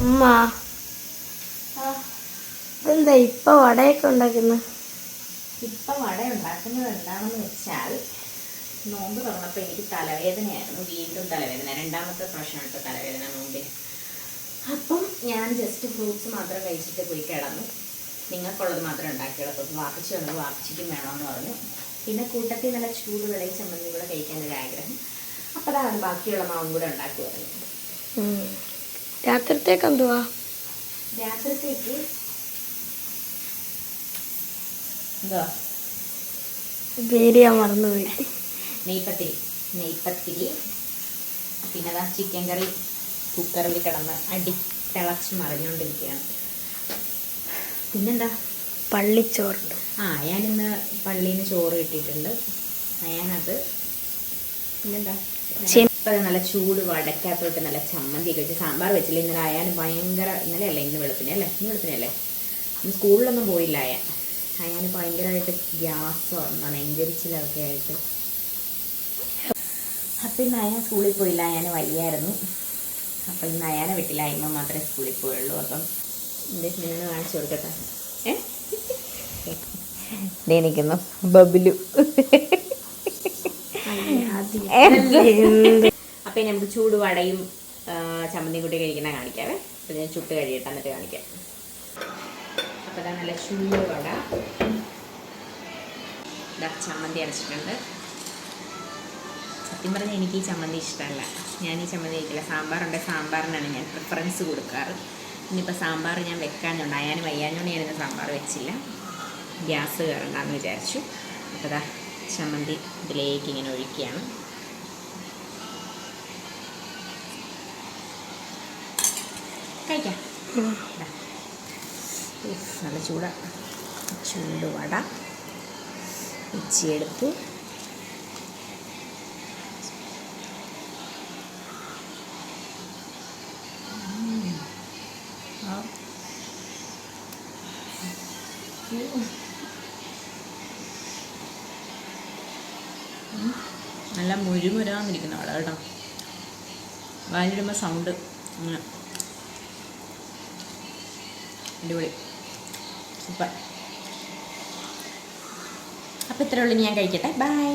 അമ്മ ഇതെന്താ ഇപ്പൊ വടയൊക്കെ ഉണ്ടാക്കുന്നത്? ഇപ്പം വട ഉണ്ടാക്കുന്നത് എന്താണെന്ന് വെച്ചാൽ, നോമ്പ് തുറന്നപ്പോൾ എനിക്ക് തലവേദനയായിരുന്നു, വീണ്ടും തലവേദന, രണ്ടാമത്തെ പ്രാവശ്യമായിട്ട് തലവേദന നോമ്പിന്. അപ്പം ഞാൻ ജസ്റ്റ് ഫ്രൂട്ട്സ് മാത്രം കഴിച്ചിട്ട് പോയി കിടന്നു. നിങ്ങൾക്കുള്ളത് മാത്രം ഉണ്ടാക്കിയുള്ളൂ. വാപ്പിച്ച് വന്നത് വാപ്പിച്ചിക്കും വേണമെന്ന് പറഞ്ഞു. പിന്നെ കൂട്ടത്തിൽ നല്ല ചൂട് വെള്ളയും ചമ്മന്തി കൂടെ കഴിക്കാനൊരു ആഗ്രഹം. അപ്പോൾ അതാണ് ബാക്കിയുള്ള മാവും കൂടെ ഉണ്ടാക്കി വരുന്നത്. രാത്രിത്തേക്ക് എന്തുവാ? രാത്രിത്തേക്ക് എന്തുവാ? പേര് ഞാൻ മറന്നുപോയി. നെയ്പ്പത്തിരി പിന്നെ അതാ ചിക്കൻ കറി കുക്കറിൽ കിടന്ന് തിളച്ച് മറിഞ്ഞുകൊണ്ടിരിക്കുകയാണ്. പിന്നെന്താ? പള്ളിച്ചോറുണ്ട്. ഞാനിന്ന് പള്ളിയിൽ നിന്ന് ചോറ് കിട്ടിയിട്ടുണ്ട്. ഞാനത് പിന്നെന്താ നല്ല ചൂട് വടക്കകത്തോട്ട് നല്ല ചമ്മന്തി വെച്ച് സാമ്പാർ വെച്ചില്ല. ഇന്നലെ അയാന് ഭയങ്കര, ഇന്നലെയല്ല ഇന്ന് വെളുപ്പിനല്ലേ, ഇന്ന് സ്കൂളിലൊന്നും പോയില്ല. അയാന് ഭയങ്കരമായിട്ട് ഗ്യാസോ നെഞ്ചരിച്ചിലൊക്കെ ആയിട്ട്. അപ്പം ഇന്ന് അയാൻ സ്കൂളിൽ പോയില്ല, അയാന് വയ്യായിരുന്നു. അപ്പം ഇന്ന് അയാനെ വിട്ടില്ല, അയ്മ മാത്രമേ സ്കൂളിൽ പോയുള്ളൂ. അപ്പം നിന്ന് കാണിച്ചു കൊടുക്കട്ടെ. നിൽക്കുന്നു ബബിലു. അപ്പം നമുക്ക് ചൂട് വടയും ചമ്മന്തിയും കൂട്ടി കഴിക്കുന്ന കാണിക്കാവേ. അപ്പം ഞാൻ ചുട്ട് കഴിയട്ടെ, എന്നിട്ട് കാണിക്കാം. അപ്പം അതാ നല്ല ചൂട് വട, ചമ്മന്തി അരച്ചിട്ടുണ്ട്. സത്യം പറഞ്ഞാൽ എനിക്ക് ഈ ചമ്മന്തി ഇഷ്ടമല്ല. ഞാൻ ഈ ചമ്മന്തി കഴിക്കില്ല. സാമ്പാറുണ്ടെങ്കിൽ സാമ്പാറിനാണ് ഞാൻ പ്രിഫറൻസ് കൊടുക്കാറ്. ഇനിയിപ്പോൾ സാമ്പാർ ഞാൻ വെക്കാനുണ്ട്. അയാന് വയ്യാഞ്ഞോണ്ട് ഞാനിന്ന് സാമ്പാർ വെച്ചില്ല, ഗ്യാസ് കയറണ്ടെന്ന് വിചാരിച്ചു. അപ്പോൾ അതാ ചമ്മന്തി ഇതിലേക്ക് ഇങ്ങനെ ഒഴിക്കുകയാണ്. കഴിക്കാം. നല്ല ചൂട് വട വെച്ചെടുത്തു. നല്ല മുരുമുരാന്നിരിക്കുന്ന വട കേട്ടോ. വായിലിടുമ്പോൾ സൗണ്ട് അങ്ങനെ അടിപൊളി, സൂപ്പർ. അപ്പോൾ ഇത്രയേ ഉള്ളൂ. ഞാൻ കഴിക്കട്ടെ. ബൈ.